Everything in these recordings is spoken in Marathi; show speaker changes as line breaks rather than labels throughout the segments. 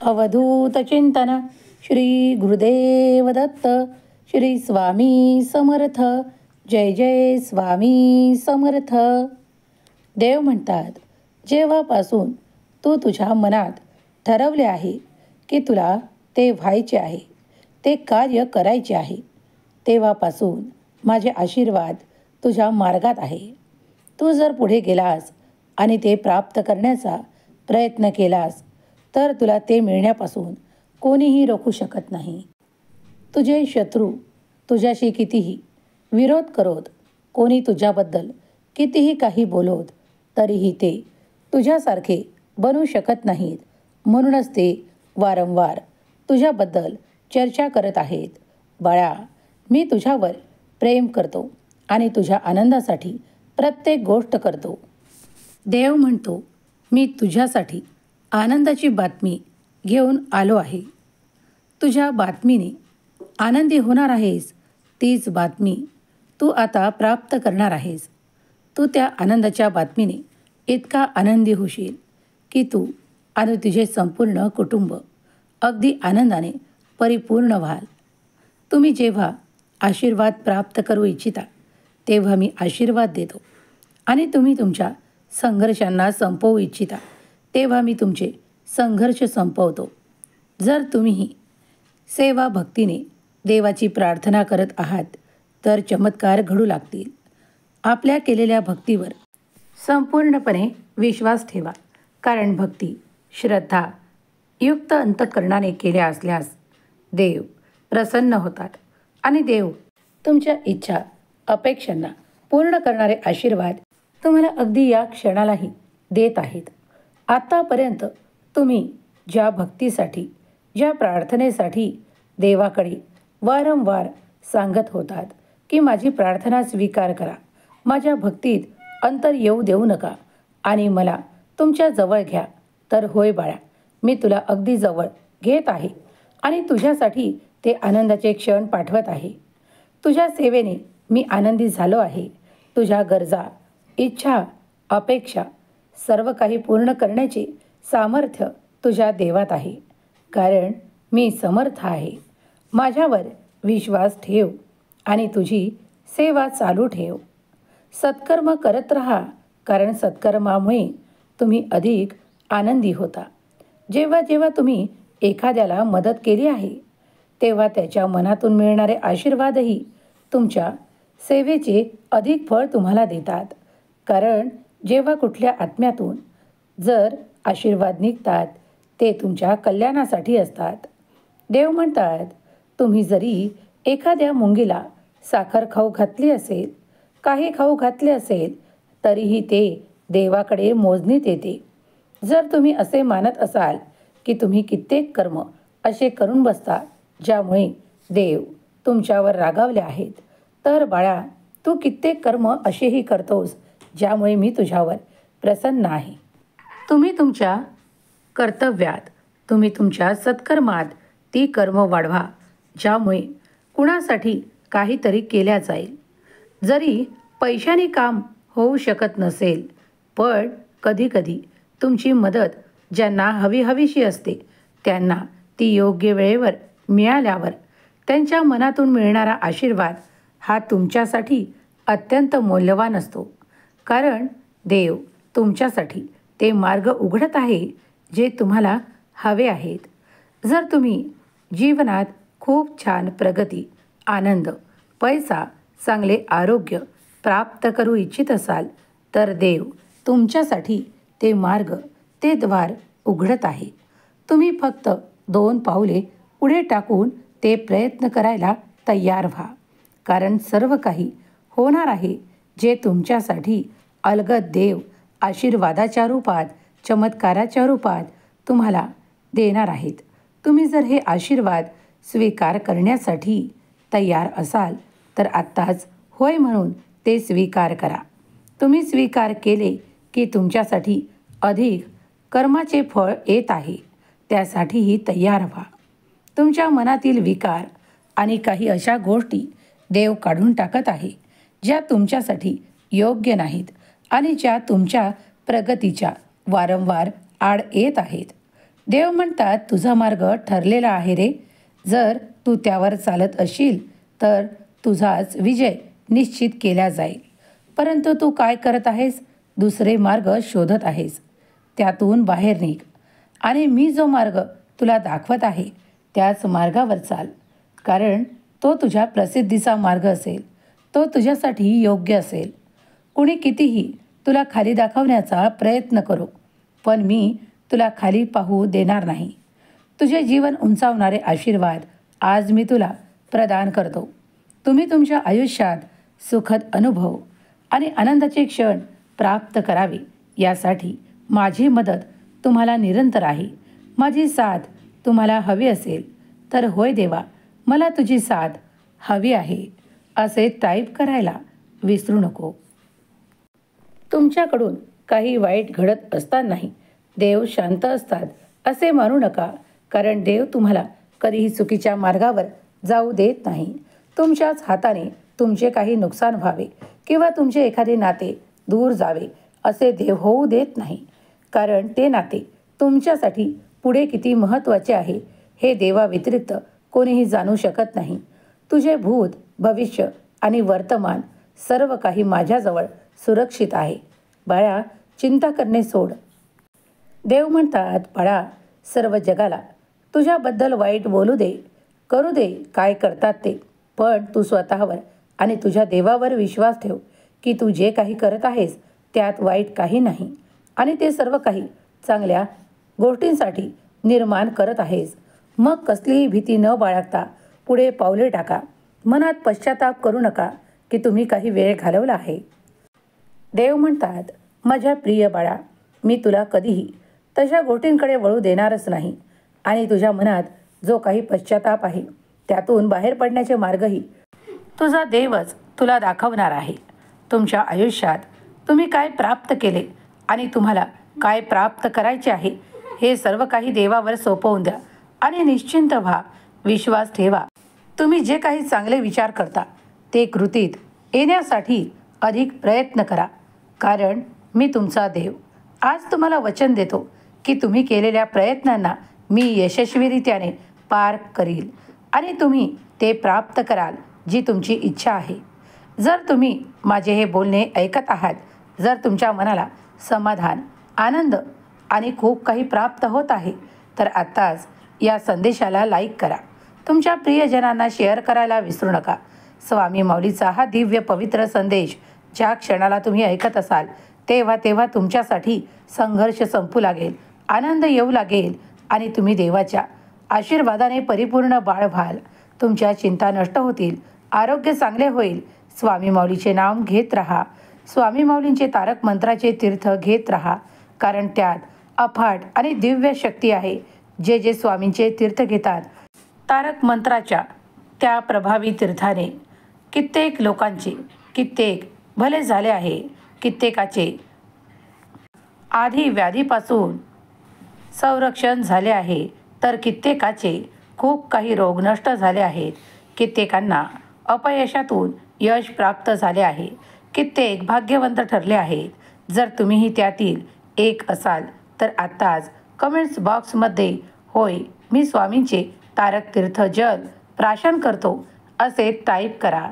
अवधूत चिंतन श्री गुरुदेव दत्त. श्री स्वामी समर्थ. जय जय स्वामी समर्थ. देव म्हणतात, जेव्हापासून तू तुझ्या मनात ठरवले आहे की तुला ते व्हायचे आहे, ते कार्य करायचे आहे, तेव्हापासून माझे आशीर्वाद तुझ्या मार्गात आहे. तू जर पुढे गेलास आणि ते प्राप्त करण्याचा प्रयत्न केलास तर तुला ते मिळण्यापासून कोणीही रोखू शकत नाही. तुझे शत्रू तुझ्याशी कितीही विरोध करोत, कोणी तुझ्याबद्दल कितीही काही बोलोत, तरीही ते तुझ्यासारखे बनू शकत नाहीत. म्हणूनच ते वारंवार तुझ्याबद्दल चर्चा करत आहेत. बाळा, मी तुझ्यावर प्रेम करतो आणि तुझ्या आनंदासाठी प्रत्येक गोष्ट करतो. देव म्हणतो, मी तुझ्यासाठी आनंदाची बातमी घेऊन आलो आहे. तुझ्या बातमीने आनंदी होणार आहेस. तीच बातमी तू आता प्राप्त करणार आहेस. तू त्या आनंदाच्या बातमीने इतका आनंदी होशील की तू आणि तुझे संपूर्ण कुटुंब अगदी आनंदाने परिपूर्ण व्हाल. तुम्ही जेव्हा आशीर्वाद प्राप्त करू इच्छिता तेव्हा मी आशीर्वाद देतो, आणि तुम्ही तुमच्या संघर्षांना संपवू इच्छिता तेव्हा मी तुमचे संघर्ष संपवतो. जर तुम्हीही सेवा भक्तीने देवाची प्रार्थना करत आहात तर चमत्कार घडू लागतील. आपल्या केलेल्या भक्तीवर संपूर्णपणे विश्वास ठेवा, कारण भक्ती श्रद्धा युक्त अंतःकरणाने केल्या असल्यास देव प्रसन्न होतात आणि देव तुमच्या इच्छा अपेक्षांना पूर्ण करणारे आशीर्वाद तुम्हाला अगदी या क्षणालाही देत आहेत. आत्तापर्यंत तुम्ही ज्या भक्तीसाठी, ज्या प्रार्थनेसाठी देवाकडे वारंवार सांगत होतात की माझी प्रार्थना स्वीकार करा, माझ्या भक्तीत अंतर येऊ देऊ नका आणि मला तुमच्या जवळ घ्या, तर होय बाळा, मी तुला अगदी जवळ घेत आहे आणि तुझ्यासाठी ते आनंदाचे क्षण पाठवत आहे. तुझ्या सेवेने मी आनंदी झालो आहे. तुझ्या गरजा, इच्छा, अपेक्षा सर्व काही पूर्ण करण्याचे सामर्थ्य तुझ्या देवात आहे, कारण मी समर्थ आहे. माझ्यावर विश्वास ठेव आणि तुझी सेवा चालू ठेव. सत्कर्म करत राहा, कारण सत्कर्मामुळे तुम्ही अधिक आनंदी होता. जेव्हा जेव्हा तुम्ही एखाद्याला मदत केली आहे तेव्हा त्याच्या मनातून मिळणारे आशीर्वादही तुमच्या सेवेचे अधिक फळ तुम्हाला देतात. कारण जेव्हा कुठल्या आत्म्यातून जर आशीर्वाद निघतात ते तुमच्या कल्याणासाठी असतात. देव म्हणतात, तुम्ही जरी एखाद्या मुंगीला साखर खाऊ घातली असेल, काही खाऊ घातले असेल, तरीही ते देवाकडे मोजणीत येते. जर तुम्ही असे मानत असाल की तुम्ही कित्येक कर्म असे करून बसता ज्यामुळे देव तुमच्यावर रागावले आहेत, तर बाळा, तू कित्येक कर्म असेही करतोस ज्यामुळे मी तुझ्यावर प्रसन्न आहे. तुम्ही तुमच्या कर्तव्यात, तुम्ही तुमच्या सत्कर्मात ती कर्म वाढवा ज्यामुळे कुणासाठी काहीतरी केल्या जाईल. जरी पैशाने काम होऊ शकत नसेल, पण कधीकधी तुमची मदत ज्यांना हवीशी असते त्यांना ती योग्य वेळेवर मिळाल्यावर त्यांच्या मनातून मिळणारा आशीर्वाद हा तुमच्यासाठी अत्यंत मौल्यवान असतो. कारण देव तुमच्यासाठी ते मार्ग उघडत आहे जे तुम्हाला हवे आहेत. जर तुम्ही जीवनात खूप छान प्रगती, आनंद, पैसा, चांगले आरोग्य प्राप्त करू इच्छित असाल तर देव तुमच्यासाठी ते मार्ग, ते द्वार उघडत आहे. तुम्ही फक्त 2 पावले पुढे टाकून ते प्रयत्न करायला तयार व्हा, कारण सर्व काही होणार आहे जे तुमच्यासाठी अलगद देव आशीर्वादाच्या रूपात, चमत्काराच्या रूपात तुम्हाला देणार आहेत. तुम्ही जर हे आशीर्वाद स्वीकार करण्यासाठी तयार असाल तर आत्ताच होय म्हणून ते स्वीकार करा. तुम्ही स्वीकार केले की तुमच्यासाठी अधिक कर्माचे फळ येत आहे. त्यासाठीही तयार व्हा. तुमच्या मनातील विकार आणि काही अशा गोष्टी देव काढून टाकत आहे ज्या तुमच्यासाठी योग्य नाहीत आणि ज्या तुमच्या प्रगतीच्या वारंवार आड येत आहेत. देव म्हणतात, तुझा मार्ग ठरलेला आहे रे. जर तू त्यावर चालत असशील तर तुझाच विजय निश्चित केला जाईल. परंतु तू काय करत आहेस? दुसरे मार्ग शोधत आहेस. त्यातून बाहेर निघ आणि मी जो मार्ग तुला दाखवत आहे त्याच मार्गावर चाल. कारण तो तुझ्या प्रसिद्धीचा मार्ग असेल. तो तुझ्यासाठी योग्य असेल. कुणी कितीही तुला खाली दाखवण्याचा प्रयत्न करो, पण मी तुला खाली पाहू देणार नाही. तुझे जीवन उंचावणारे आशीर्वाद आज मी तुला प्रदान करतो. तुम्ही तुमच्या आयुष्यात सुखद अनुभव आणि आनंदाचे क्षण प्राप्त करावे यासाठी माझी मदत तुम्हाला निरंतर आहे. माझी साथ तुम्हाला हवी असेल तर होय देवा, मला तुझी साथ हवी आहे असे टाईप करायला विसरू नको. तुमच्याकडून काही वाईट घडत असतानाही देव शांत असतात असे मानू नका. कारण देव तुम्हाला कधीही चुकीच्या मार्गावर जाऊ देत नाही. तुमच्याच हाताने तुमचे काही नुकसान व्हावे किंवा तुमचे एखादे नाते दूर जावे असे देव होऊ देत नाही. कारण ते नाते तुमच्यासाठी पुढे किती महत्त्वाचे आहे हे देवाव्यतिरिक्त कोणीही जाणू शकत नाही. तुझे भूत, भविष्य आणि वर्तमान सर्व काही माझ्याजवळ सुरक्षित आहे. बाळा, चिंता करणे सोड. देव म्हणतात, बाळा, सर्व जगाला तुझ्याबद्दल वाईट बोलू दे, करू दे काय करतात ते, पण तू स्वतःवर आणि तुझ्या देवावर विश्वास ठेव की तू जे काही करत आहेस त्यात वाईट काही नाही आणि ते सर्व काही चांगल्या गोष्टींसाठी निर्माण करत आहेस. मग कसलीही भीती न बाळगता पुढे पावले टाका. मनात पश्चाताप करू नका की तुम्ही काही वेळ घालवला आहे. देव म्हणतात, माझ्या प्रिय बाळा, मी तुला कधीही तशा गोष्टींकडे वळू देणारच नाही आणि तुझ्या मनात जो काही पश्चाताप आहे त्यातून बाहेर पडण्याचे मार्गही तुझा देवच तुला दाखवणार आहे. तुमच्या आयुष्यात तुम्ही काय प्राप्त केले आणि तुम्हाला काय प्राप्त करायचे आहे हे सर्व काही देवावर सोपवून द्या आणि निश्चिंत व्हा. विश्वास ठेवा. तुम्ही जे काही चांगले विचार करता ते कृतीत येण्यासाठी अधिक प्रयत्न करा. कारण मी तुमचा देव आज तुम्हाला वचन देतो की तुम्ही केलेल्या प्रयत्नांना मी यशस्वीरित्याने पार करील आणि तुम्ही ते प्राप्त कराल जी तुमची इच्छा आहे. जर तुम्ही माझे हे बोलणे ऐकत आहात, जर तुमच्या मनाला समाधान, आनंद आणि खूप काही प्राप्त होत आहे तर आत्ताच या संदेशाला लाईक करा. तुमच्या प्रियजनांना शेअर करायला विसरू नका. स्वामी माऊलीचा हा दिव्य पवित्र संदेश ज्या क्षणाला तुम्ही ऐकत असाल तेव्हा तेव्हा तुमच्यासाठी संघर्ष संपू लागेल, आनंद येऊ लागेल आणि तुम्ही देवाच्या आशीर्वादाने परिपूर्ण बाळ व्हाल. तुमच्या चिंता नष्ट होतील, आरोग्य चांगले होईल. स्वामी माऊलीचे नाम घेत राहा. स्वामी माऊलींचे तारक मंत्राचे तीर्थ घेत राहा. कारण त्यात अफाट आणि दिव्य शक्ती आहे. जे जे स्वामींचे तीर्थ घेतात तारक मंत्राच्या त्या प्रभावी तीर्थाने कित्येक लोकांचे कित्येक भले झाले आहे. कित्येकाचे आधी व्याधीपासून संरक्षण झाले आहे तर कित्येकाचे खूप काही रोग नष्ट झाले आहेत. कित्येकांना अपयशातून यश प्राप्त झाले आहे. कित्येक भाग्यवंत ठरले आहेत. जर तुम्हीही त्यातील एक असाल तर आत्ताच कमेंट्स बॉक्समध्ये होय मी स्वामींचे तारक तीर्थ जल प्राशन करतो असे टाईप करा.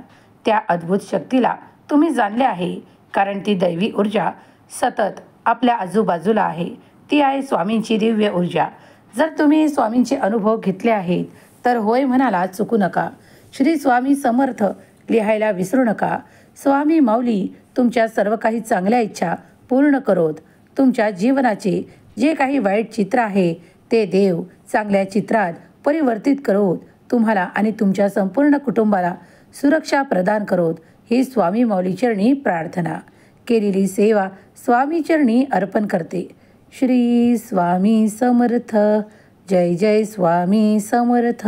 त्या अद्भुत शक्तीला तुम्ही जाणले आहे. कारण ती दैवी ऊर्जा सतत आपल्या आजूबाजूला आहे. ती आहे स्वामींची दिव्य ऊर्जा. जर तुम्ही स्वामींचे अनुभव घेतले आहेत तर होय म्हणायला चुकू नका. श्री स्वामी समर्थ लिहायला विसरू नका. स्वामी माऊली तुमच्या सर्व काही चांगल्या इच्छा पूर्ण करोत. तुमच्या जीवनाचे जे काही वाईट चित्र आहे ते देव चांगल्या चित्रात परिवर्तित करोत. तुम्हाला आणि तुमच्या संपूर्ण कुटुंबाला सुरक्षा प्रदान करोत. ही स्वामी माऊली चरणी प्रार्थना. केलेली सेवा स्वामी चरणी अर्पण करते. श्री स्वामी समर्थ. जय जय स्वामी समर्थ.